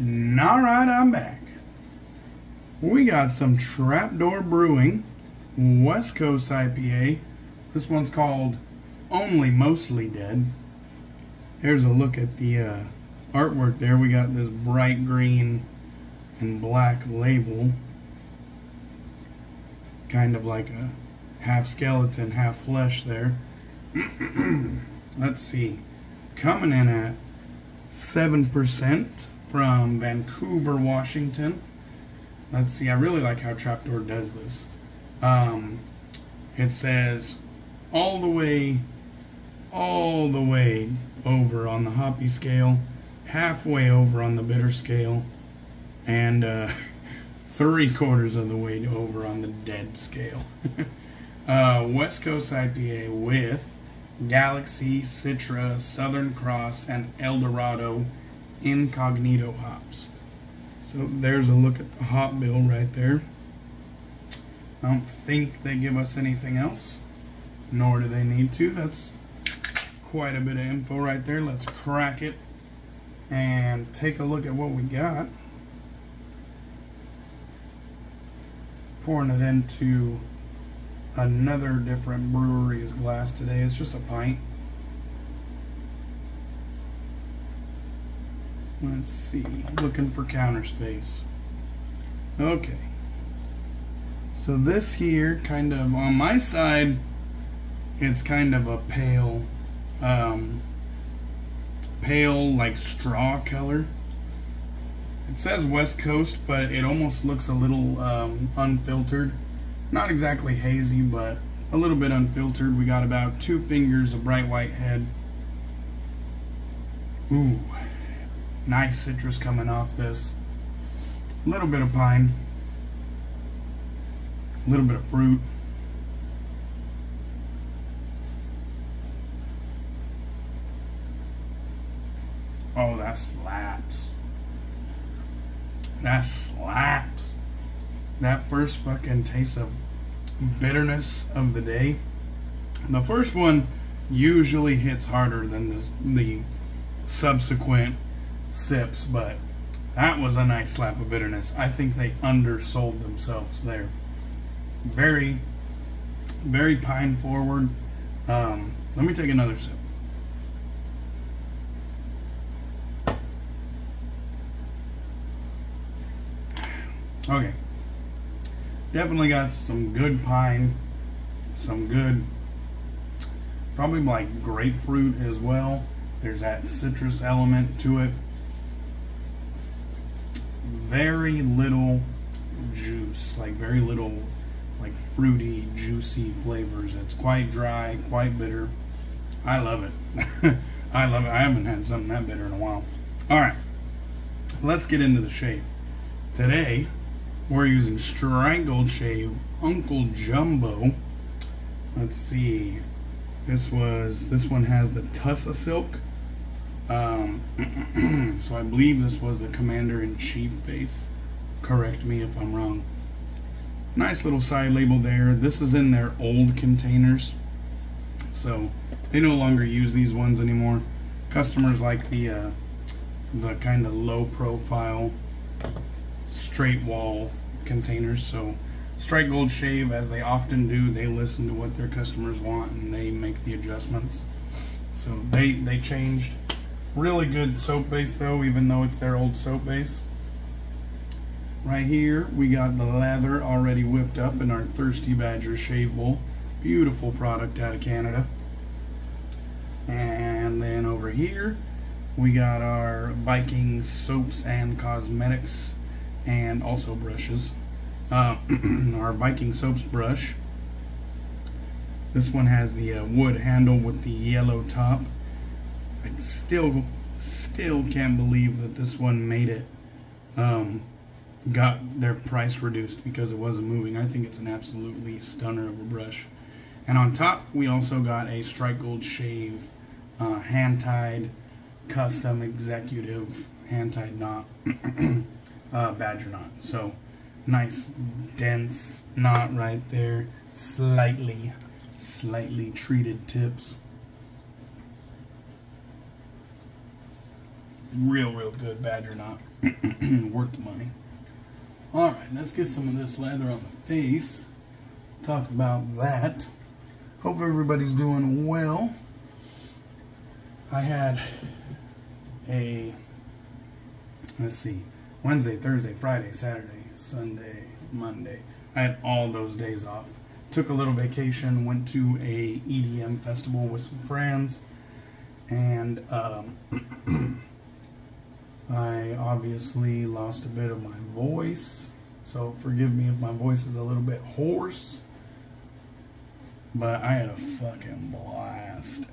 Alright, I'm back. We got some Trapdoor Brewing West Coast IPA. This one's called Only Mostly Dead. Here's a look at the artwork there. We got this bright green and black label. Kind of like a half skeleton, half flesh there. Let's see. Coming in at 7% from Vancouver, Washington. Let's see, I really like how Trapdoor does this. It says all the way over on the hoppy scale, halfway over on the bitter scale, and 3/4 of the way over on the dead scale. West Coast IPA with Galaxy, Citra, Southern Cross, and Eldorado Incognito hops. So there's a look at the hop bill right there. I don't think they give us anything else, nor do they need to. That's quite a bit of info right there. Let's crack it and take a look at what we got. Pouring it into another different brewery's glass today. It's just a pint. Let's see, looking for counter space. Okay. So this here, kind of on my side, it's kind of a pale like straw color. It says West Coast, but it almost looks a little unfiltered. Not exactly hazy, but a little bit unfiltered. We got about 2 fingers of bright white head. Ooh, nice citrus coming off this. A little bit of pine. A little bit of fruit. Oh, that slaps. That slaps. That first fucking taste of bitterness of the day. The first one usually hits harder than the subsequent sips, but that was a nice slap of bitterness. I think they undersold themselves there. Very, very pine forward. Let me take another sip. Okay. Definitely got some good pine, some good, probably like grapefruit as well. There's that citrus element to it. Very little juice, like very little like fruity, juicy flavors. It's quite dry, quite bitter. I love it. I love it. I haven't had something that bitter in a while. All right, let's get into the shave. Today, we're using Strike Gold Shave Uncle Jumbo. Let's see. This one has the Tussa Silk. So I believe this was the Commander-in-Chief base. Correct me if I'm wrong. Nice little side label there. This is in their old containers, so they no longer use these ones anymore. Customers like the kind of low profile straight wall containers. So Strike Gold Shave, as they often do, they listen to what their customers want and they make the adjustments. So they changed. Really good soap base though, even though it's their old soap base. Right here we got the lather already whipped up in our Thirsty Badger shave bowl. Beautiful product out of Canada. And then over here we got our Viking soaps and cosmetics, and also brushes. Our Viking soaps brush. This one has the wood handle with the yellow top. I still can't believe that this one made it, got their price reduced because it wasn't moving. I think it's an absolutely stunner of a brush. And on top, we also got a Strike Gold Shave hand-tied custom executive hand-tied knot, badger knot. So nice dense knot right there, slightly treated tips. Real good, Badger knot. Worth the money. Alright, let's get some of this leather on the face. Talk about that. Hope everybody's doing well. I had a, let's see, Wednesday, Thursday, Friday, Saturday, Sunday, Monday. I had all those days off. Took a little vacation, went to a EDM festival with some friends, and I obviously lost a bit of my voice, so forgive me if my voice is a little bit hoarse, but I had a fucking blast.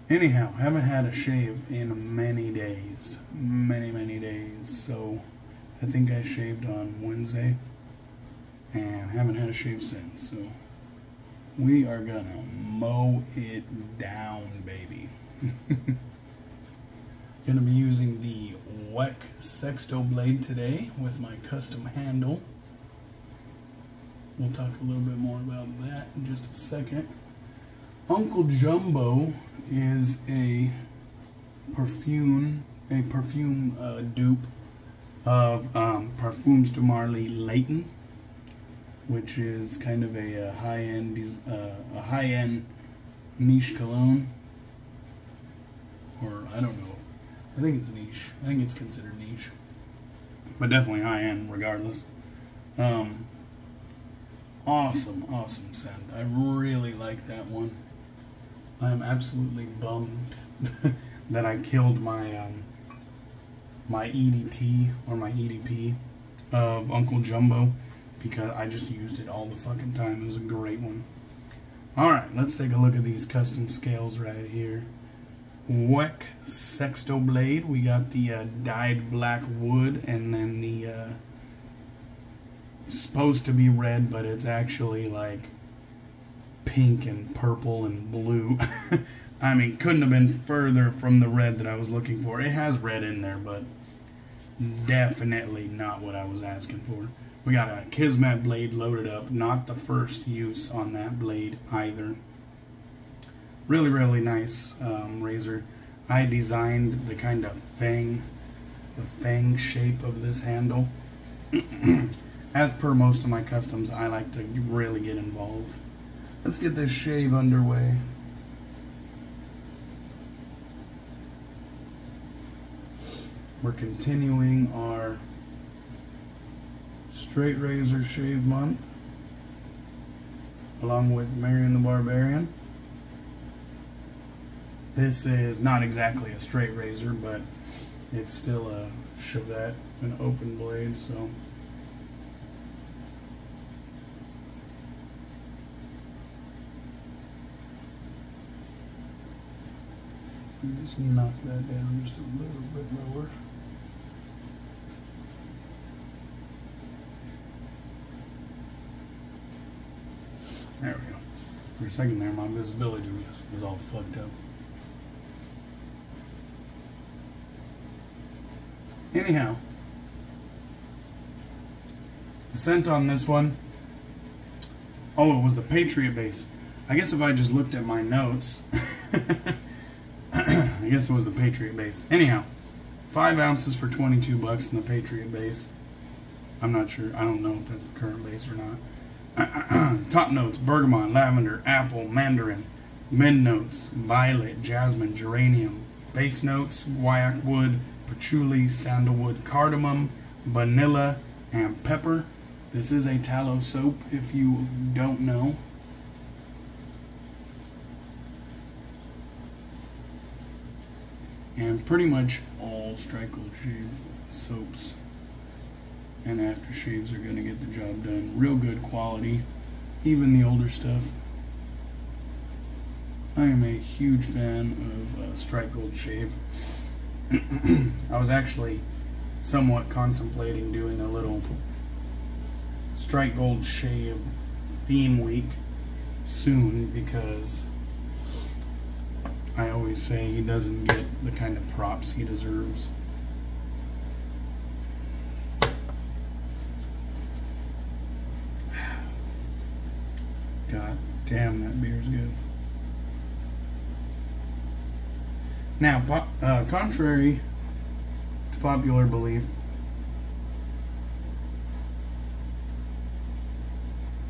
Anyhow, haven't had a shave in many days, many days, so I think I shaved on Wednesday, and haven't had a shave since, so we are gonna mow it down, baby. Gonna be using the Weck Sextoblade today with my custom handle. We'll talk a little bit more about that in just a second. Uncle Jumbo is a perfume dupe of Parfums de Marly Layton, which is kind of a high-end niche cologne, or I don't know. I think it's niche. I think it's considered niche, but definitely high-end regardless. Awesome scent. I really like that one. I'm absolutely bummed that I killed my my EDT or my EDP of Uncle Jumbo, because I just used it all the fucking time. It was a great one. Alright, let's take a look at these custom scales right here. Weck Sextoblade. We got the dyed black wood, and then the supposed to be red, but it's actually like pink and purple and blue. I mean, couldn't have been further from the red that I was looking for. It has red in there, but definitely not what I was asking for. We got a Kismet blade loaded up. Not the first use on that blade either. Really nice razor. I designed the kind of fang shape of this handle. As per most of my customs, I like to really get involved. Let's get this shave underway. We're continuing our straight razor shave month, along with Marion the Barbarian. This is not exactly a straight razor, but it's still a shavette, an open blade, so. Just knock that down just a little bit lower. There we go. For a second there, my visibility was all fucked up. Anyhow, the scent on this one, oh, it was the Patriot base. I guess if I just looked at my notes, I guess it was the Patriot base. Anyhow, 5 ounces for 22 bucks in the Patriot base. I'm not sure. I don't know if that's the current base or not. Top notes: bergamot, lavender, apple, mandarin. Mid notes: violet, jasmine, geranium. Base notes: guaiac wood, patchouli, sandalwood, cardamom, vanilla, and pepper. This is a tallow soap, if you don't know. And pretty much all Strike Gold Shave soaps and aftershaves are going to get the job done. Real good quality, even the older stuff. I am a huge fan of Strike Gold Shave. I was actually somewhat contemplating doing a little Strike Gold Shave theme week soon, because I always say he doesn't get the kind of props he deserves. God damn, that beer's good. Now, contrary to popular belief,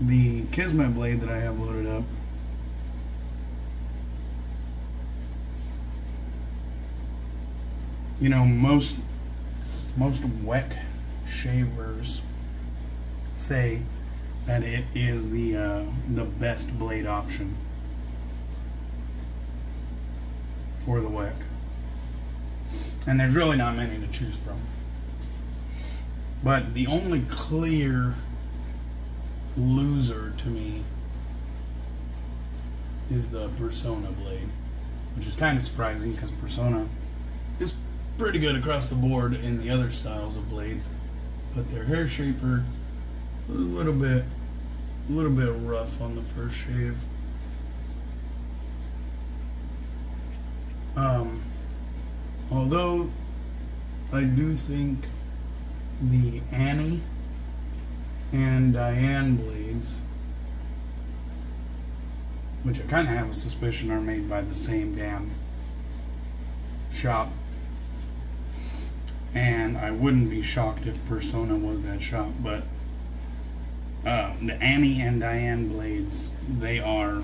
the Kismet blade that I have loaded up most Weck shavers say that it is the best blade option for the Weck, and there's really not many to choose from. But the only clear loser to me is the Persona blade, which is kind of surprising because Persona is pretty good across the board in the other styles of blades, but their hair shaper was a little bit rough on the first shave. Although I do think the Annie and Diane blades, which I kind of have a suspicion are made by the same damn shop, and I wouldn't be shocked if Persona was that shop, but the Annie and Diane blades, they are,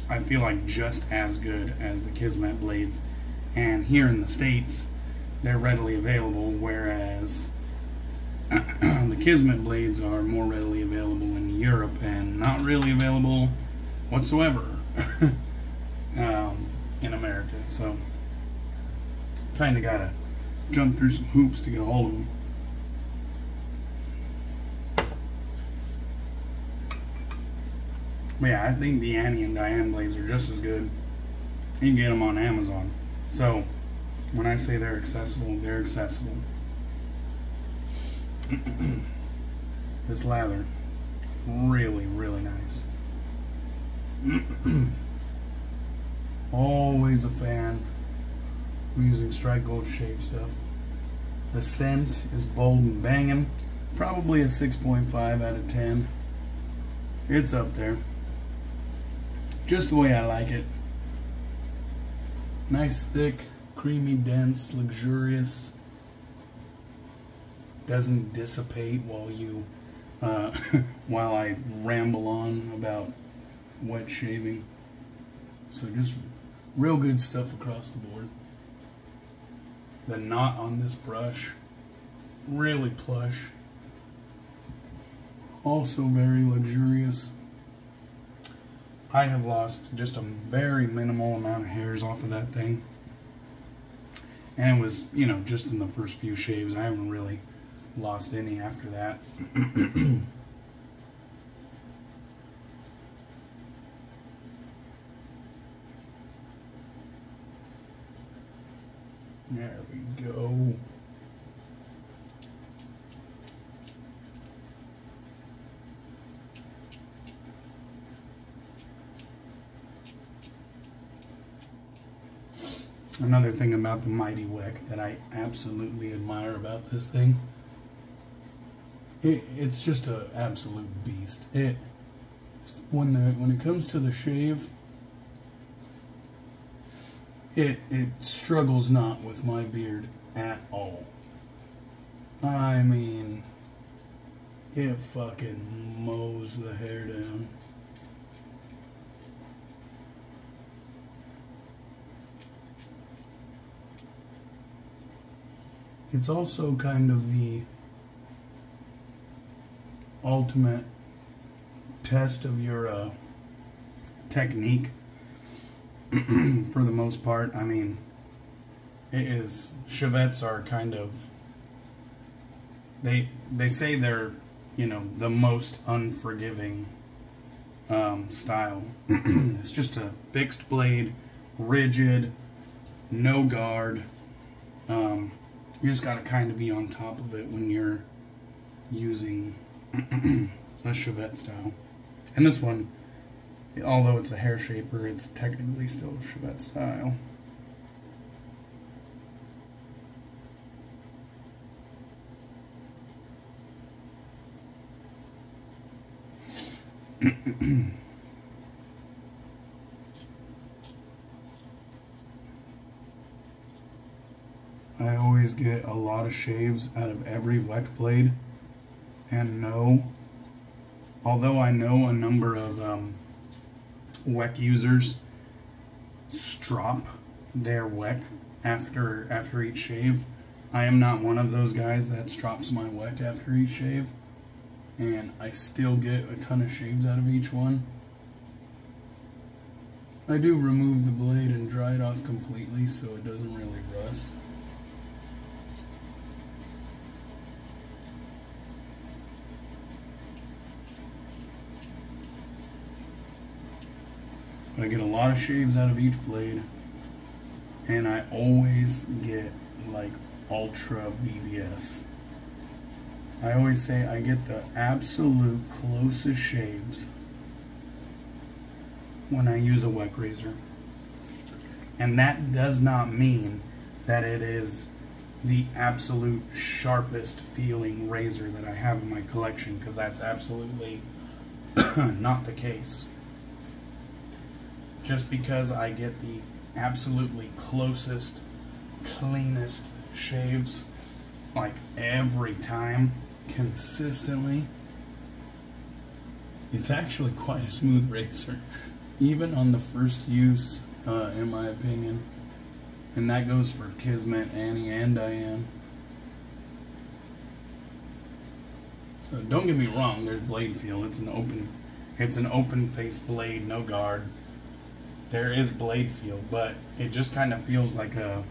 I feel like, just as good as the Kismet blades, and here in the States they're readily available, whereas the Kismet blades are more readily available in Europe and not really available whatsoever in America. So kind of gotta jump through some hoops to get a hold of them. But yeah, I think the Annie and Diane blades are just as good. You can get them on Amazon. So when I say they're accessible, they're accessible. This lather, really, really nice. Always a fan of using Strike Gold shave stuff. The scent is bold and banging. Probably a 6.5 out of 10. It's up there. Just the way I like it. Nice, thick, creamy, dense, luxurious. Doesn't dissipate while you while I ramble on about wet shaving. So just real good stuff across the board. The knot on this brush, really plush. Also very luxurious. I have lost just a very minimal amount of hairs off of that thing. And it was, just in the first few shaves. I haven't really lost any after that. There we go. Another thing about the Mighty Weck that I absolutely admire about this thing, it's just an absolute beast. When it comes to the shave, it struggles not with my beard at all. I mean, it fucking mows the hair down. It's also kind of the ultimate test of your technique for the most part. I mean, shavettes are kind of, they say they're, the most unforgiving style. It's just a fixed blade, rigid, no guard. You just gotta kind of be on top of it when you're using a shavette style. And this one, although it's a hair shaper, it's technically still a shavette style. I always get a lot of shaves out of every Weck blade, and although I know a number of Weck users strop their Weck after each shave, I am not one of those guys that strops my Weck after each shave, and I still get a ton of shaves out of each one. I do remove the blade and dry it off completely so it doesn't really rust. But I get a lot of shaves out of each blade, and I always get like ultra BBS. I always say I get the absolute closest shaves when I use a Weck razor. And that does not mean that it is the absolute sharpest feeling razor that I have in my collection, because that's absolutely not the case. Just because I get the absolutely closest, cleanest shaves, like every time, consistently, it's actually quite a smooth razor, even on the first use, in my opinion. And that goes for Kismet, Annie, and Diane. So don't get me wrong, there's blade feel. It's an open face blade, no guard. There is blade feel, but it just kind of feels like a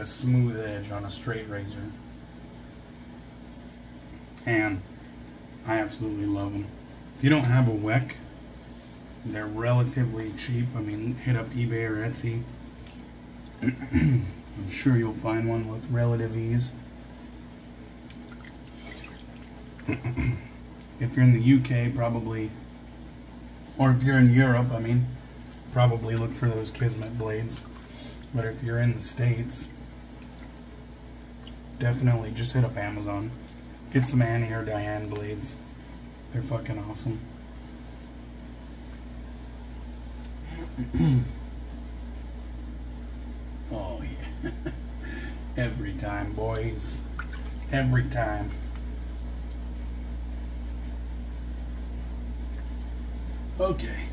smooth edge on a straight razor. And I absolutely love them. If you don't have a Weck, they're relatively cheap. I mean, hit up eBay or Etsy. I'm sure you'll find one with relative ease. If you're in the UK, probably, or if you're in Europe, I mean, probably look for those Kismet blades. But if you're in the States, definitely just hit up Amazon. Get some Annie or Diane blades. They're fucking awesome. Oh yeah. Every time, boys. Every time. Okay.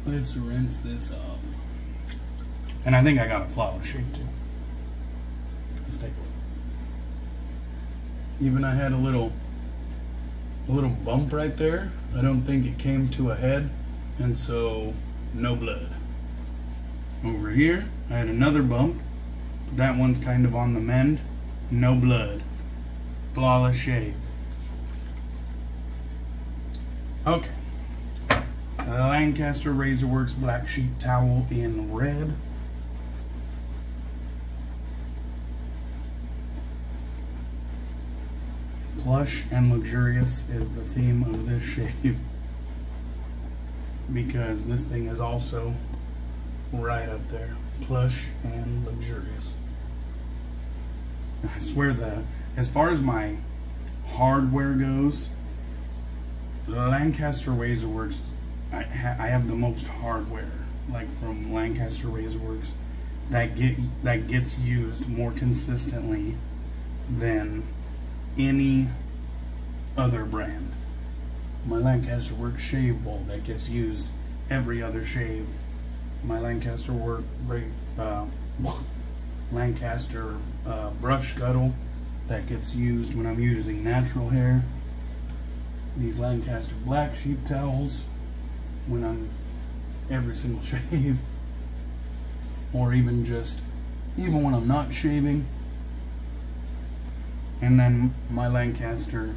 Let's rinse this off. And I think I got a flawless shave too. Let's take a look. Even I had a little bump right there. I don't think it came to a head, and so no blood. Over here, I had another bump. That one's kind of on the mend. No blood. Flawless shave. Okay. Lancaster Razorworks Black Sheep Towel in red. Plush and luxurious is the theme of this shave, because this thing is also right up there. Plush and luxurious. I swear that as far as my hardware goes, the Lancaster Razorworks, I have the most hardware, like from Lancaster Razorworks, that gets used more consistently than any other brand. My Lancaster Works shave bowl that gets used every other shave. My Lancaster brush Scuttle that gets used when I'm using natural hair. These Lancaster Black Sheep towels when I'm every single shave, or even when I'm not shaving. And then my Lancaster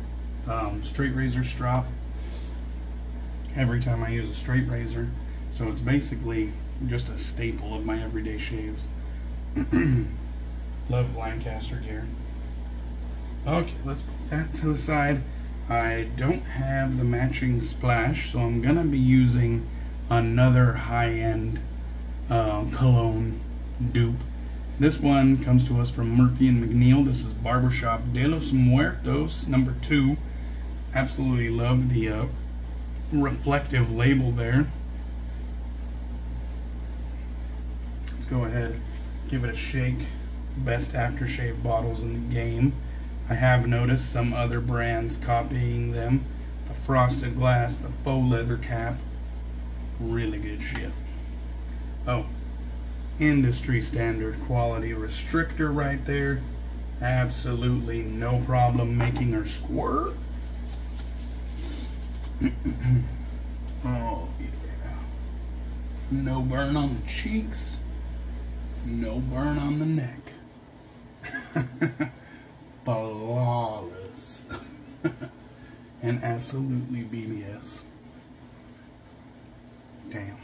straight razor strop every time I use a straight razor. So it's basically just a staple of my everyday shaves. Love Lancaster gear. Okay, let's put that to the side. I don't have the matching splash, so I'm gonna be using another high-end cologne dupe. This one comes to us from Murphy and McNeil. This is Barbershop de los Muertos number 2. Absolutely love the reflective label there. Let's go ahead, give it a shake, best aftershave bottles in the game. I have noticed some other brands copying them. The frosted glass, the faux leather cap, really good shit. Oh, industry standard quality restrictor right there. Absolutely no problem making her squirt. Oh yeah. No burn on the cheeks. No burn on the neck. Flawless. And absolutely BBS. Damn.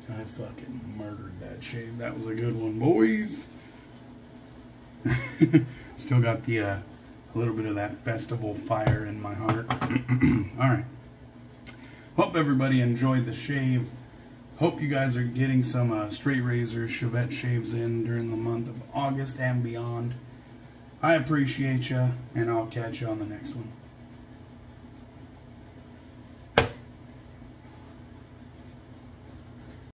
I fucking murdered that shave. That was a good one, boys. Still got the a little bit of that festival fire in my heart. Alright. Hope everybody enjoyed the shave. Hope you guys are getting some straight razor shavette shaves in during the month of August and beyond. I appreciate ya, and I'll catch you on the next one.